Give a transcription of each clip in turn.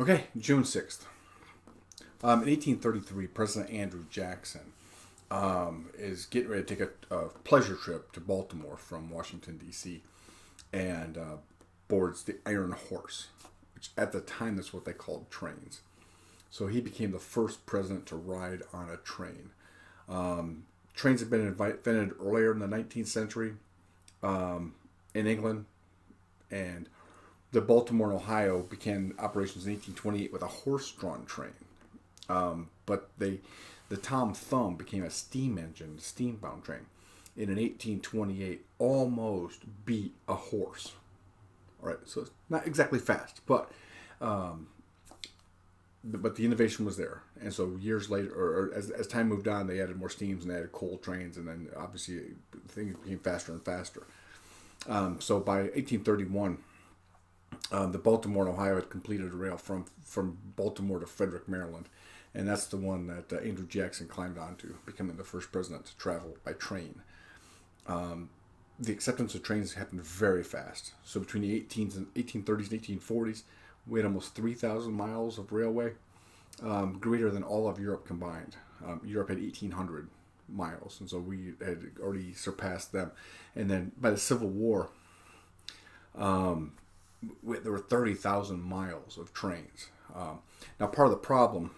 Okay, June 6th. In 1833, President Andrew Jackson is getting ready to take a pleasure trip to Baltimore from Washington, D.C., and boards the Iron Horse, which at the time that's what they called trains. So he became the first president to ride on a train. Trains had been invented earlier in the 19th century in England, and the Baltimore and Ohio began operations in 1828 with a horse-drawn train. But the Tom Thumb became a steam engine, steam-bound train. And in 1828, almost beat a horse. All right, so it's not exactly fast, but the innovation was there. And so years later, or as time moved on, they added more steams and they added coal trains, and then obviously things became faster and faster. So by 1831, the Baltimore and Ohio had completed a rail from Baltimore to Frederick, Maryland, and that's the one that Andrew Jackson climbed onto, becoming the first president to travel by train. The acceptance of trains happened very fast. So between the 1830s and 1840s, we had almost 3,000 miles of railway, greater than all of Europe combined. Europe had 1,800 miles, and so we had already surpassed them. And then by the Civil War, there were 30,000 miles of trains. Now, part of the problem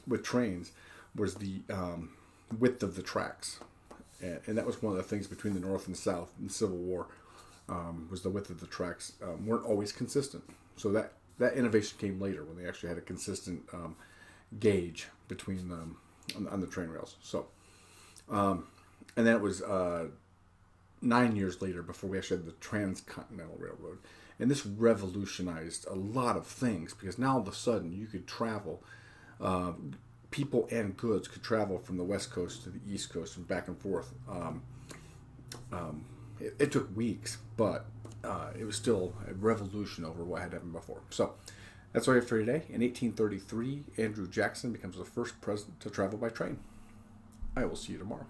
with trains was the width of the tracks, and that was one of the things between the North and the South in the Civil War. Was the width of the tracks weren't always consistent. So that innovation came later when they actually had a consistent gauge between them on the train rails. So, and then it was 9 years later before we actually had the Transcontinental Railroad. And this revolutionized a lot of things because now all of a sudden you could travel, people and goods could travel from the West Coast to the East Coast and back and forth. It took weeks, but it was still a revolution over what had happened before. So that's what I have for you today. In 1833, Andrew Jackson becomes the first president to travel by train. I will see you tomorrow.